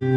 Hello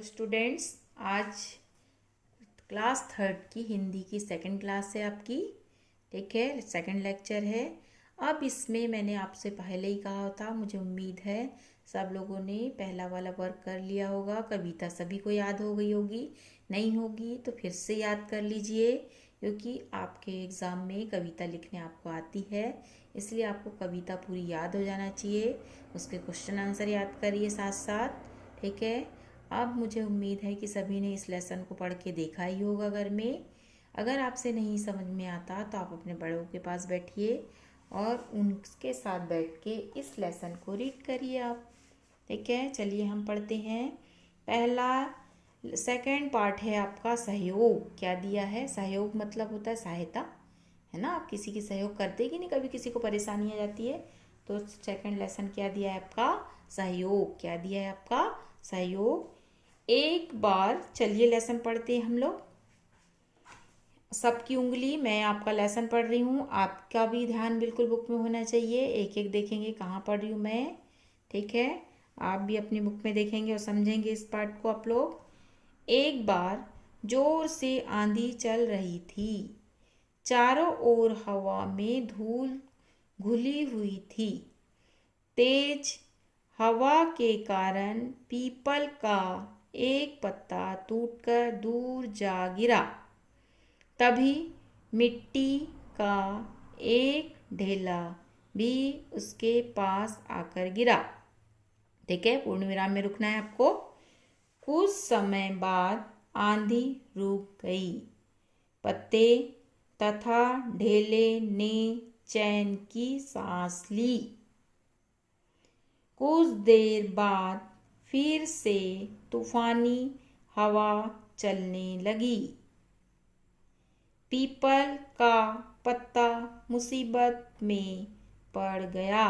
students, आज class third की हिंदी की सेकंड क्लास है आपकी। ठीक है, सेकंड लेक्चर है। अब इसमें मैंने आपसे पहले ही कहा था, मुझे उम्मीद है सब लोगों ने पहला वाला वर्क कर लिया होगा। कविता सभी को याद हो गई होगी, नहीं होगी तो फिर से याद कर लीजिए, क्योंकि आपके एग्ज़ाम में कविता लिखने आपको आती है, इसलिए आपको कविता पूरी याद हो जाना चाहिए। उसके क्वेश्चन आंसर याद करिए साथ साथ। ठीक है, अब मुझे उम्मीद है कि सभी ने इस लेसन को पढ़ के देखा ही होगा घर में। अगर आपसे नहीं समझ में आता तो आप अपने बड़ों के पास बैठिए और उनके साथ बैठ के इस लेसन को रीड करिए आप। ठीक है, चलिए हम पढ़ते हैं। पहला सेकंड पार्ट है आपका सहयोग। क्या दिया है? सहयोग मतलब होता है सहायता, है ना। आप किसी की सहयोग करते कि नहीं, कभी किसी को परेशानी आ जाती है तो सेकंड लेसन क्या दिया है आपका? सहयोग। क्या दिया है आपका? सहयोग। एक बार चलिए लेसन पढ़ते हैं हम लोग। सबकी उंगली, मैं आपका लेसन पढ़ रही हूँ, आपका भी ध्यान बिल्कुल बुक में होना चाहिए। एक एक देखेंगे कहाँ पढ़ रही हूँ मैं। ठीक है, आप भी अपनी बुक में देखेंगे और समझेंगे इस पार्ट को आप लोग। एक बार जोर से आंधी चल रही थी, चारों ओर हवा में धूल घुली हुई थी। तेज हवा के कारण पीपल का एक पत्ता टूटकर दूर जा गिरा। तभी मिट्टी का एक ढेला भी उसके पास आकर गिरा। ठीक है, पूर्ण विराम में रुकना है आपको। कुछ समय बाद आंधी रुक गई। पत्ते तथा ढेले ने चैन की सांस ली। कुछ देर बाद फिर से तूफानी हवा चलने लगी। पीपल का पत्ता मुसीबत में पड़ गया।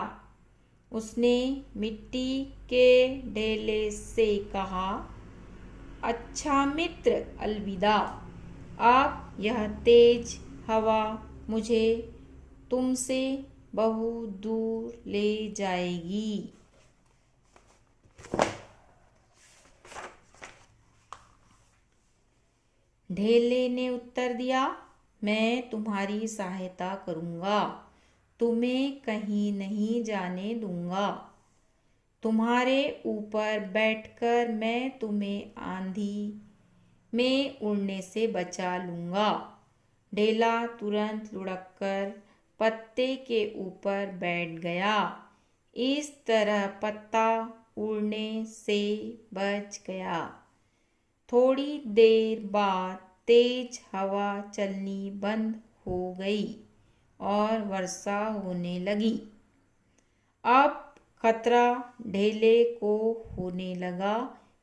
उसने मिट्टी के ढेले से कहा, अच्छा मित्र, अलविदा। अब यह तेज हवा मुझे तुमसे बहुत दूर ले जाएगी। ढेले ने उत्तर दिया, मैं तुम्हारी सहायता करूँगा, तुम्हें कहीं नहीं जाने दूंगा। तुम्हारे ऊपर बैठकर मैं तुम्हें आंधी में उड़ने से बचा लूँगा। ढेला तुरंत लुढ़ककर पत्ते के ऊपर बैठ गया। इस तरह पत्ता उड़ने से बच गया। थोड़ी देर बाद तेज हवा चलनी बंद हो गई और वर्षा होने लगी। अब खतरा ढेले को होने लगा,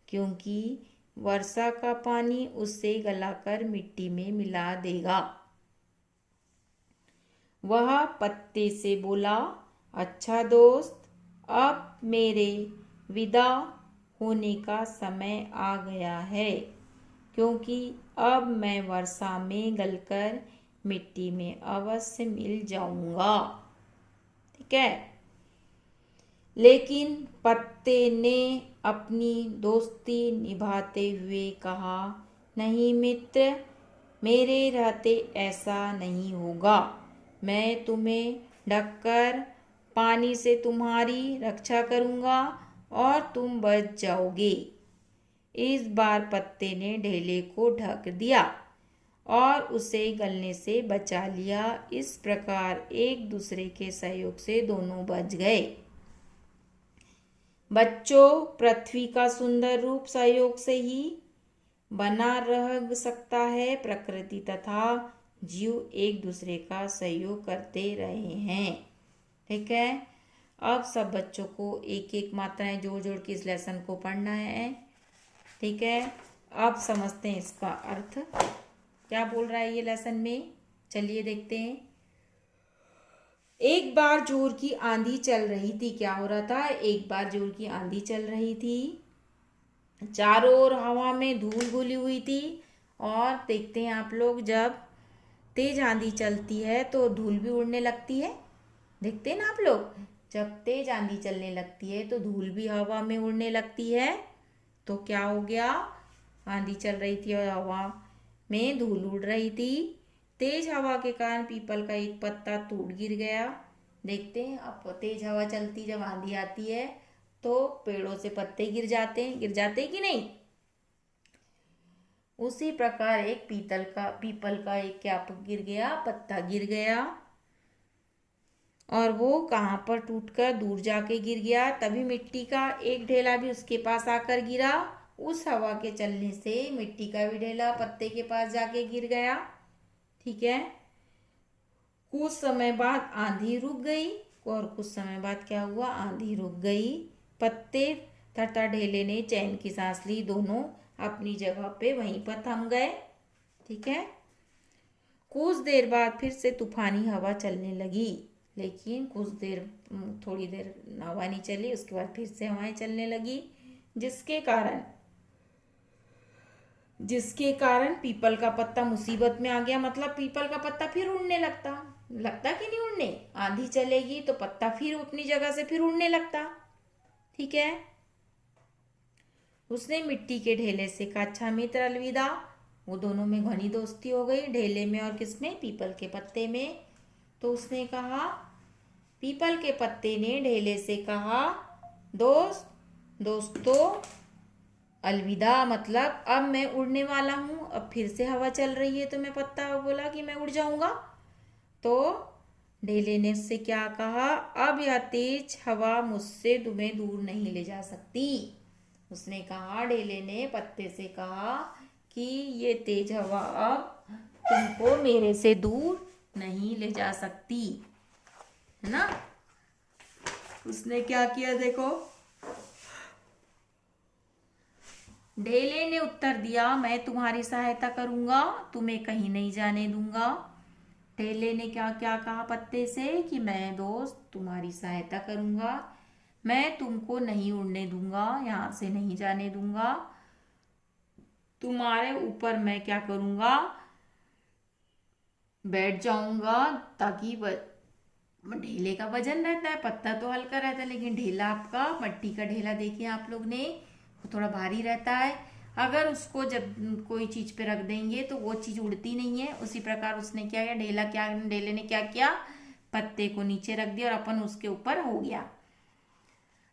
क्योंकि वर्षा का पानी उसे गलाकर मिट्टी में मिला देगा। वह पत्ते से बोला, अच्छा दोस्त, अब मेरे विदा होने का समय आ गया है, क्योंकि अब मैं वर्षा में गलकर मिट्टी में अवश्य मिल जाऊंगा। ठीक है, लेकिन पत्ते ने अपनी दोस्ती निभाते हुए कहा, नहीं मित्र, मेरे रहते ऐसा नहीं होगा। मैं तुम्हें ढककर पानी से तुम्हारी रक्षा करूंगा और तुम बच जाओगे। इस बार पत्ते ने ढेले को ढक दिया और उसे गलने से बचा लिया। इस प्रकार एक दूसरे के सहयोग से दोनों बच गए। बच्चों, पृथ्वी का सुंदर रूप सहयोग से ही बना रह सकता है। प्रकृति तथा जीव एक दूसरे का सहयोग करते रहे हैं। ठीक है, अब सब बच्चों को एक एक मात्राएं जोड़ जोड़ के इस लेसन को पढ़ना है। ठीक है, अब समझते हैं इसका अर्थ क्या बोल रहा है ये लेसन में। चलिए देखते हैं। एक बार जोर की आंधी चल रही थी। क्या हो रहा था? एक बार जोर की आंधी चल रही थी। चारों ओर हवा में धूल घुली हुई थी। और देखते हैं आप लोग, जब तेज आंधी चलती है तो धूल भी उड़ने लगती है। देखते हैं ना आप लोग, जब तेज आंधी चलने लगती है तो धूल भी हवा में उड़ने लगती है। तो क्या हो गया, आंधी चल रही थी और हवा में धूल उड़ रही थी। तेज हवा के कारण पीपल का एक पत्ता टूट गिर गया। देखते हैं, अब तेज हवा चलती, जब आंधी आती है तो पेड़ों से पत्ते गिर जाते हैं कि नहीं। उसी प्रकार एक पीपल का एक क्या गिर गया, पत्ता गिर गया। और वो कहाँ पर टूटकर दूर जाके गिर गया। तभी मिट्टी का एक ढेला भी उसके पास आकर गिरा। उस हवा के चलने से मिट्टी का भी ढेला पत्ते के पास जाके गिर गया। ठीक है। कुछ समय बाद आंधी रुक गई। और कुछ समय बाद क्या हुआ, आंधी रुक गई। पत्ते तथा ढेले ने चैन की सांस ली। दोनों अपनी जगह पे वहीं पर थम गए। ठीक है। कुछ देर बाद फिर से तूफानी हवा चलने लगी। लेकिन थोड़ी देर हवा नहीं चली, उसके बाद फिर से हवाएं चलने लगी, जिसके कारण पीपल का पत्ता मुसीबत में आ गया। मतलब पीपल का पत्ता फिर उड़ने लगता कि नहीं उड़ने। आंधी चलेगी तो पत्ता फिर अपनी जगह से फिर उड़ने लगता। ठीक है। उसने मिट्टी के ढेले से कहा, अच्छा मित्र अलविदा। वो दोनों में घनी दोस्ती हो गई, ढेले में और किसमें, पीपल के पत्ते में। तो उसने कहा, पीपल के पत्ते ने ढेले से कहा, दोस्तों अलविदा, मतलब अब मैं उड़ने वाला हूँ। अब फिर से हवा चल रही है तो मैं पत्ता बोला कि मैं उड़ जाऊंगा। तो ढेले ने उससे क्या कहा, अब यह तेज हवा मुझसे तुम्हें दूर नहीं ले जा सकती। उसने कहा, ढेले ने पत्ते से कहा कि ये तेज हवा अब तुमको मेरे से दूर नहीं ले जा सकती, है ना। उसने क्या किया देखो, ढेले ने उत्तर दिया, मैं तुम्हारी सहायता करूंगा, तुम्हें कहीं नहीं जाने दूंगा। ढेले ने क्या क्या कहा पत्ते से कि मैं दोस्त तुम्हारी सहायता करूंगा, मैं तुमको नहीं उड़ने दूंगा, यहाँ से नहीं जाने दूंगा। तुम्हारे ऊपर मैं क्या करूंगा, बैठ जाऊंगा, ताकि ढेले का वजन रहता है, पत्ता तो हल्का रहता है, लेकिन ढेला आपका मट्टी का ढेला देखिए आप लोग ने, वो थोड़ा भारी रहता है। अगर उसको जब कोई चीज पे रख देंगे तो वो चीज उड़ती नहीं है। उसी प्रकार उसने क्या किया, ढेले ने क्या किया, पत्ते को नीचे रख दिया और अपन उसके ऊपर हो गया।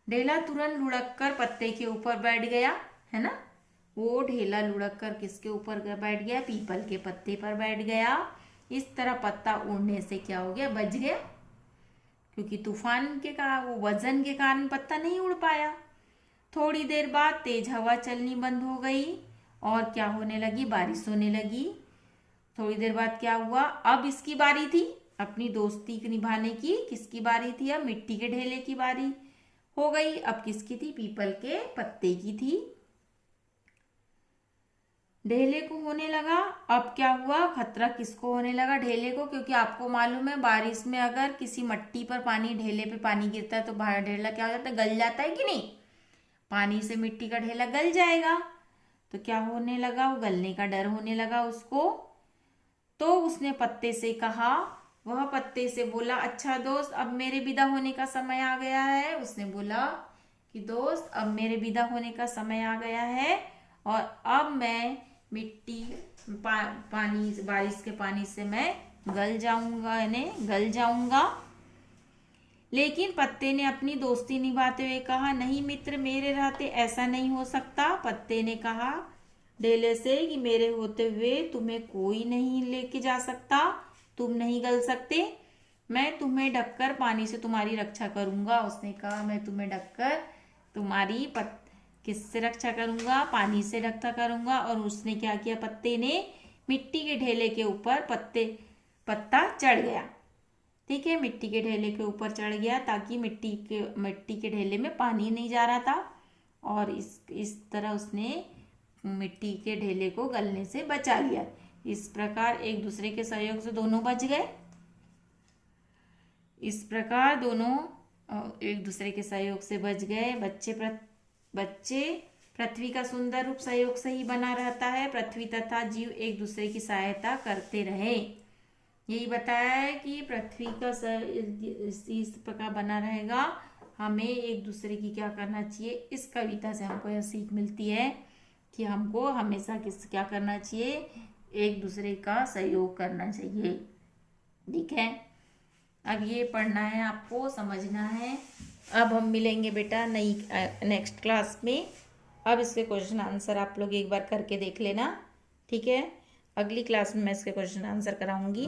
ढेला तुरंत लुढ़क कर पत्ते के ऊपर बैठ गया, है ना। वो ढेला लुढ़क कर किसके ऊपर बैठ गया, पीपल के पत्ते पर बैठ गया। इस तरह पत्ता उड़ने से क्या हो गया, बच गया, क्योंकि तूफान के कारण, वो वजन के कारण पत्ता नहीं उड़ पाया। थोड़ी देर बाद तेज हवा चलनी बंद हो गई और क्या होने लगी, बारिश होने लगी। थोड़ी देर बाद क्या हुआ, अब इसकी बारी थी अपनी दोस्ती निभाने की। किसकी बारी थी, अब मिट्टी के ढेले की बारी हो गई। अब किसकी थी, पीपल के पत्ते की थी। ढेले को होने लगा, अब क्या हुआ, खतरा किसको होने लगा, ढेले को, क्योंकि आपको मालूम है बारिश में अगर किसी मट्टी पर पानी, ढेले पे पानी गिरता है तो ढेला क्या हो जाता है, गल जाता है कि नहीं। पानी से मिट्टी का ढेला गल जाएगा, तो क्या होने लगा, वो गलने का डर होने लगा उसको। तो उसने पत्ते से कहा, वह पत्ते से बोला, अच्छा दोस्त अब मेरे विदा होने का समय आ गया है। उसने बोला कि दोस्त अब मेरे विदा होने का समय आ गया है और अब मैं मिट्टी पानी, बारिश के पानी से मैं गल जाऊंगा। लेकिन पत्ते ने अपनी दोस्ती निभाते हुए कहा, नहीं मित्र, मेरे रहते ऐसा नहीं हो सकता। पत्ते ने कहा ढेले से कि मेरे होते हुए तुम्हें कोई नहीं लेके जा सकता, तुम नहीं गल सकते, मैं तुम्हें ढककर पानी से तुम्हारी रक्षा करूंगा। उसने कहा, मैं तुम्हें ढककर तुम्हारी किससे रक्षा करूंगा, पानी से रक्षा करूंगा। और उसने क्या किया, पत्ते ने मिट्टी के ढेले के ऊपर पत्ता चढ़ गया। ठीक है, मिट्टी के ढेले के ऊपर चढ़ गया ताकि मिट्टी के ढेले में पानी नहीं जा रहा था। और इस तरह उसने मिट्टी के ढेले को गलने से बचा लिया। इस प्रकार एक दूसरे के सहयोग से दोनों बच गए। इस प्रकार दोनों एक दूसरे के सहयोग से बच गए। बच्चे पृथ्वी का सुंदर रूप सहयोग से ही बना रहता है। पृथ्वी तथा जीव एक दूसरे की सहायता करते रहे। यही बताया है कि पृथ्वी का इस प्रकार बना रहेगा। हमें एक दूसरे की क्या करना चाहिए, इस कविता से हमको यह सीख मिलती है कि हमको हमेशा क्या करना चाहिए, एक दूसरे का सहयोग करना चाहिए। ठीक है, अब ये पढ़ना है, आपको समझना है। अब हम मिलेंगे बेटा नई नेक्स्ट क्लास में। अब इसके क्वेश्चन आंसर आप लोग एक बार करके देख लेना। ठीक है, अगली क्लास में मैं इसके क्वेश्चन आंसर कराऊंगी।